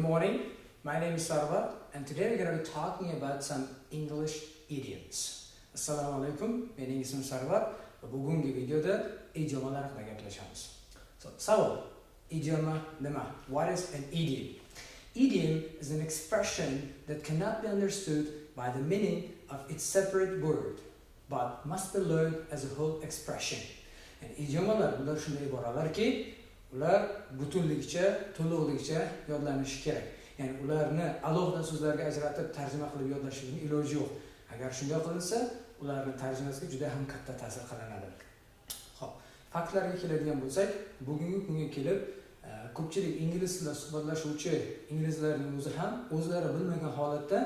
morning. My name is Sarva, and today we're going to be talking about some English idioms. Assalamu alaikum. Mening ismim Sarvar va bugungi videoda idiomalar haqida gaplashamiz. So, savol, idioma nima? What is an idiom? Idiom is an expression that cannot be understood by the meaning of its separate word, but must be learned as a whole expression. And idiomalar bular shunday iboralarki, ular butunlikcha, to'liqlikcha yodlanishi kerak. Ya'ni ularni alohida so'zlarga ajratib tarjima qilib yodlashning iloji yo'q. Agar shunday qilinsa, ularning tarjimasiga juda ham katta ta'sir qilinadi. Xo'p, faktlarga keladigan bo'lsak, bugungi kunga kelib ko'pchilik ingliz tilida suhbatlashuvchi inglizlarning o'zi ham o'zlari bilmagan holatda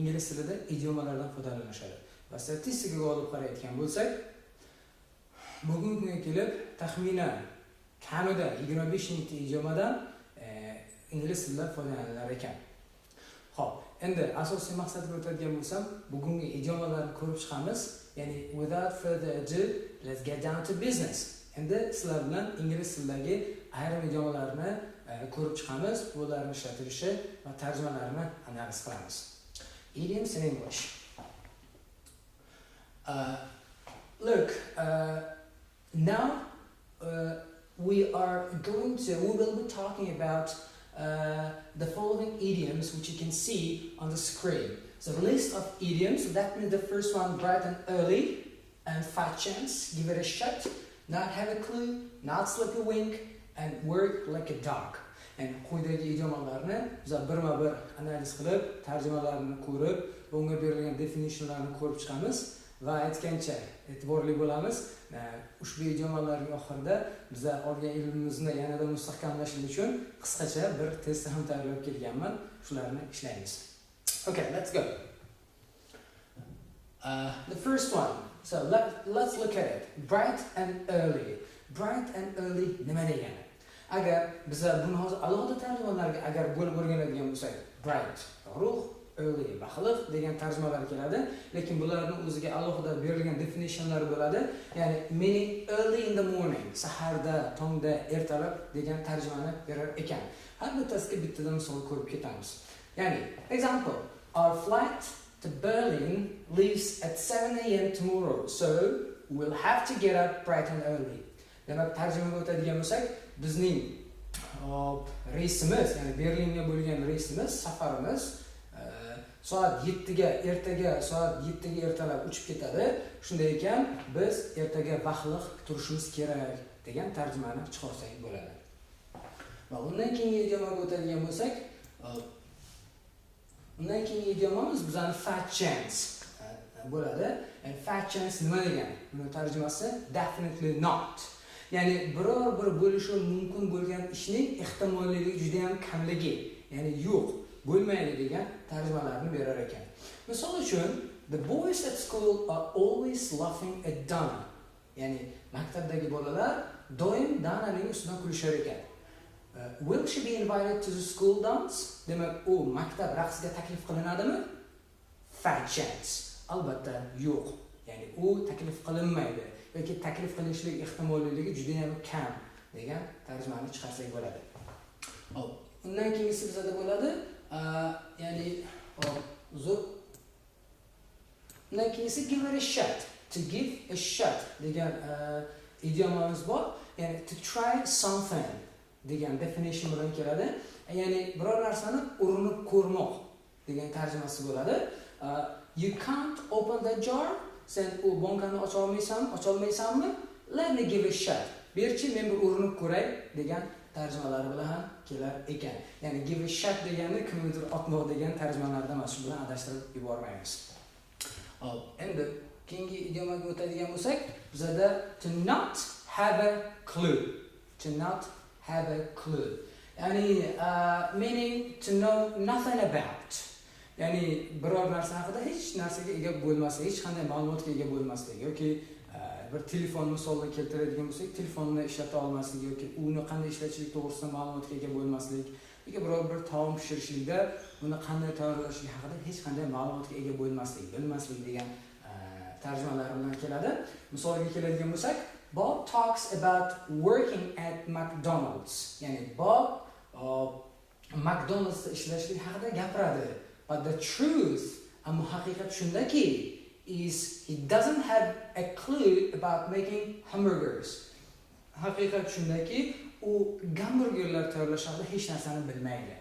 ingliz tilida idiomalardan foydalanishadi. Va statistikaga olib qarayotgan bo'lsak, bugungi kunga kelib taxminan kamida 25 mingta idiomadan ingliz tilida foydalanilar ekan. Xo'p, endi asosiy maqsadga o'tadigan bo'lsam, bugungi idiomalarni ko'rib chiqamiz. Ya'ni without further ado, let's get down to business. Endi sizlar bilan ingliz tilidagi ayrim idiomalarni ko'rib chiqamiz, ularning ishlatilishi va tarjimalarini analiz qilamiz. Idioms in English. Now we will be talking about the following idioms which you can see on the screen. So the list of idioms, that means the first one, bright and early, and fat chance, give it a shot, not have a clue, not slip a wink, and work like a dog. And quyidagi idiomalarni biz birma-bir analiz qilib, tarjimalarini ko'rib, bunga berilgan definitionlarni ko'rib chiqamiz va aytgancha e'tiborli bo'lamiz. Ushbu idiomalarning oxirida biz olgan ilmimizni yanada mustahkamlash uchun qisqacha bir test ham tayyorlab kelganman. Shularni ishlaymiz. Okay, let's go. The first one. So let's look at it. Bright and early. Bright and early nima degani? Agar biz buni hozir alohida tarjimalarga agar bo'lib o'rganadigan bo'lsak, bright, yorug', early, baxiliq degan tarjimalar keladi, lekin bularning o'ziga alohida berilgan definitionlari bo'ladi. Ya'ni meaning early in the morning, saharda, tongda, ertalab degan tarjimani berar ekan. Har bittasiga bittadan misol ko'rib ketamiz. Ya'ni example, our flight to Berlin leaves at 7 a.m. tomorrow, so we'll have to get up bright and early. Demak, tarjimaga o'tadigan bo'lsak, bizning reysimiz, ya'ni Berlinga bo'lgan reysimiz, safarimiz soat 7ga ertaga soat 7ga ertalab uchib ketadi. Shunday ekan, biz ertaga vaqtliq turishimiz kerak degan tarjimani chiqarsak bo'ladi. Va undan keyingi idiomaga o'tadigan bo'lsak, undan keyingi idiomamiz bizning fat chance bo'ladi. And fat chance nima degani? Buni tarjimasi definitely not. Ya'ni biror bir bo'lishi mumkin bo'lgan ishning ehtimolligi juda ham kamligi, ya'ni yo'q, bo'lmaydi degan tarjimalarni berar ekan. Misol uchun, the boys at school are always laughing at Donna. Ya'ni maktabdagi bolalar doim Donnaning ustidan kulishar ekan. Will she be invited to the school dance? Demak, u maktab raqsiga taklif qilinadimi? Fat chance. Albatta yo'q. Ya'ni u taklif qilinmaydi yoki taklif qilishlik ehtimolligi juda ham kam degan tarjimani chiqarsak bo'ladi. Hop, undan keyingisi bizda bo'ladi. Ya'ni undan keyingisi give it a shot. To give a shot degan idiomamiz bor. Ya'ni to try something degan definition bilan keladi. Ya'ni biror narsani urinib ko'rmoq degan tarjimasi bo'ladi. You can't open the jar. Sen u bonkani ocha olmaysanmi? Let me give a shot. Berchi, men bir urinib ko'ray degan tarjimalari bilan ham kelar ekan. Ya'ni give a shot degani kimnidir otmoq degan tarjimalardan emas, shu bilan adashtirib yubormaymiz. Hop, endi keyingi idiomaga o'tadigan bo'lsak, bizda to not have a clue. To not have a clue. Ya'ni meaning to know nothing about. Ya'ni biror narsa haqida hech narsaga ega bo'lmaslik, hech qanday ma'lumotga ega bo'lmaslik yoki bir telefon misolini keltiradigan bo'lsak, telefonni ishlata olmaslik yoki uni qanday ishlatishlik to'g'risida ma'lumotga ega bo'lmaslik yoki biror bir taom pishirishlikda uni qanday tayyorlashlik haqida hech qanday ma'lumotga ega bo'lmaslik, bilmaslik degan tarjimalar bilan keladi. Misolga keladigan bo'lsak, Bob talks about working at McDonald's. Ya'ni Bob McDonald'sda ishlashlik haqida gapiradi. But the truth, ammo haqiqat shundaki, is he doesn't have a clue about making hamburgers. Haqiqat shundaki, u hamburgerlar tayyorlash haqida hech narsani bilmaydi.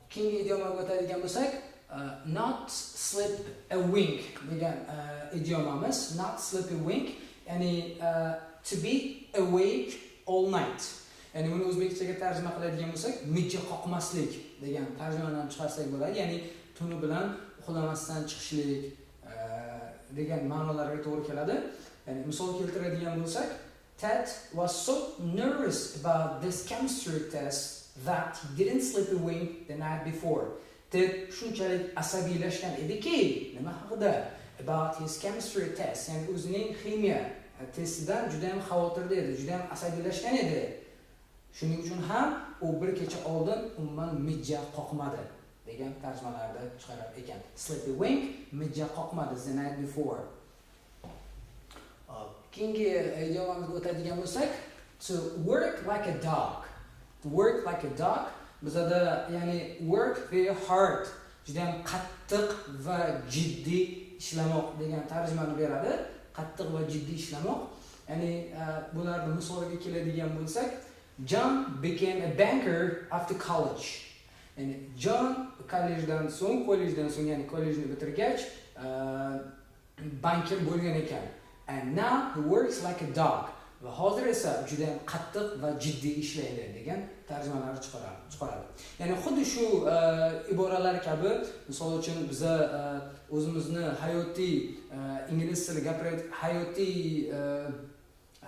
Keyingi idiomaga o'tadigan bo'lsak, not sleep a wink degan idiomamiz. Not sleep a wink, ya'ni to be awake all night. Ya'ni buni o'zbekchaga tarjima qiladigan bo'lsak, mijja qoqmaslik degan tarjimadan chiqarsak bo'ladi. Ya'ni tuni bilan uxlamasdan chiqishlik degan ma'nolarga to'g'ri keladi. Ya'ni misol keltiradigan bo'lsak, Ted was so nervous about this chemistry test that he didn't sleep a wink the night before. Ted shunchalik asabiylashgan ediki, nima haqida? About his chemistry test, ya'ni o'zining ximiya testidan juda ham xavotirda edi, juda ham asabiylashgan edi. Shuning uchun ham u bir kecha oldin umuman mijja qoqmadi degan tarjimalarni chiqarar ekan. Sleep a wink, mijja qoqmadi the night before. Keyingi idiomamizga o'tadigan bo'lsak, to work like a dog. To work like a dog bizada ya'ni work very hard, juda ham qattiq va jiddiy ishlamoq degan tarjimani beradi. Qattiq va jiddiy ishlamoq. Ya'ni bularning misoliga keladigan bo'lsak, John became a banker after college. Ya'ni John kollejdan so'ng, ya'ni kollejni bitirgach, banker bo'lgan ekan. And now he works like a dog. Va hozir esa juda ham qattiq va jiddiy ishlaydi degan tarjimalarni chiqaradi. Ya'ni xuddi shu iboralar kabi, misol uchun biz o'zimizni hayotiy ingliz tili gapirayotgan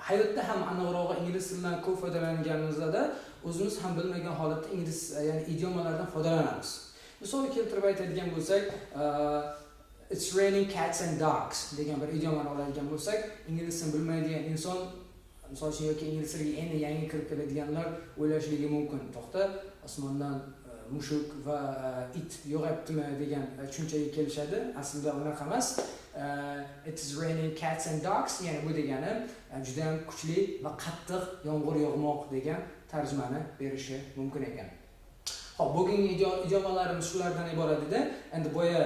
hayotda ham aniqrog'i ingliz tilidan ko'p foydalanganimizda o'zimiz ham bilmagan holatda ingliz ya'ni idiomalardan foydalanamiz. Misol keltirib aytadigan bo'lsak, it's raining cats and dogs degan bir idiomani oladigan bo'lsak, ingliz tilini bilmaydigan inson, misol uchun yoki ingliz tiliga endi yangi kirib keladiganlar o'ylashligi mumkin. To'xta, osmondan mushuk va it yog'ayaptimi degan tushunchaga kelishadi. Aslida unaqa emas. It is raining cats and dogs, ya'ni bu degani juda ham kuchli va qattiq yomg'ir yog'moq degan tarjimani berishi mumkin ekan. Xo'p, bugungi idiomalarimiz shulardan iborat edi. Endi boya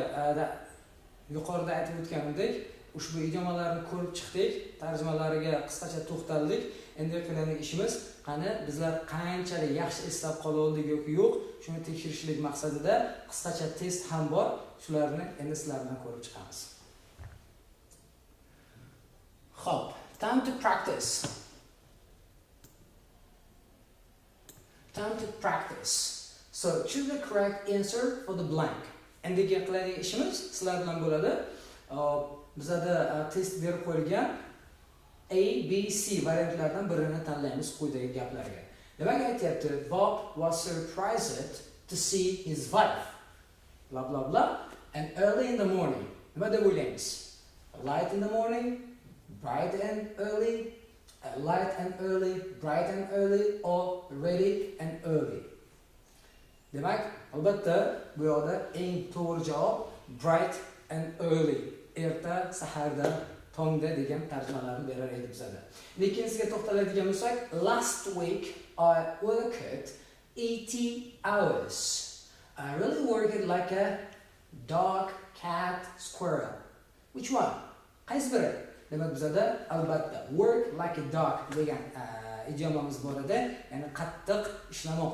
yuqorida aytib o'tganimdek, ushbu idiomalarni ko'rib chiqdik, tarjimalariga qisqacha to'xtaldik. Endi qiladigan ishimiz qani bizlar qanchalik yaxshi eslab qoldik yoki yo'q, shuni tekshirishlik maqsadida qisqacha test ham bor. Shularni endi sizlardan ko'rib chiqamiz. Xo'p, time to practice. Time to practice. So choose the correct answer for the blank. Endi qiladigan ishimiz sizlar bilan bo'ladi. Bizada test berib qo'yilgan A, B, C variantlardan birini tanlaymiz quyidagi gaplarga. Demak aytyapti, Bob was surprised to see his wife. Blah blah blah. And early in the morning. Nima deb o'ylaymiz? Light in the morning, bright and early, light and early, bright and early, or ready and early. Demak, albatta bu yoqda eng to'g'ri javob bright and early. Erta, saharda, tongda degan tarjimalarni berar edi bizada. Lekin sizga to'xtaladigan bo'lsak, last week I worked 80 hours. I really worked like a dog, cat, squirrel. Which one? Qaysi biri? Demak bizada albatta work like a dog degan idiomamiz bor edi. Ya'ni qattiq ishlamoq,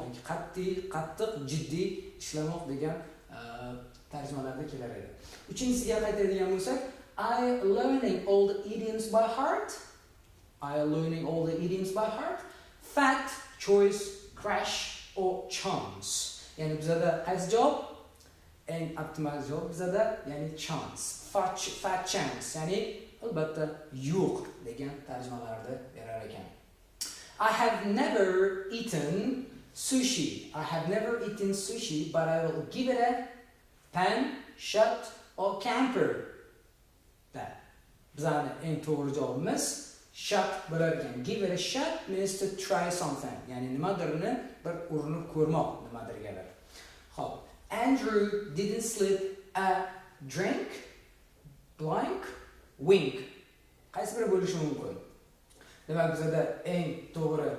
qattiq jiddiy ishlamoq degan tarjimalarda kelar edi. Uchinchisiga qaytadigan bo'lsak, I learning all the idioms by heart. Fact, choice, crash or chance. Ya'ni bizada qaysi javob? Eng optimal javob bizada, ya'ni chance. Fat chance, ya'ni albatta yo'q degan tarjimalarni berar ekan. I have never eaten sushi. But I will give it a pan, shot or camper. Bizani eng to'g'ri javobimiz shot bo'lar ekan. Give it a shot means to try something. Ya'ni nimadirni bir urinib ko'rmoq, nimadirgalar. Xo'p, Andrew didn't sleep a drink, blank, wink. Qaysi biri bo'lishi mumkin? Demak, bizada eng to'g'ri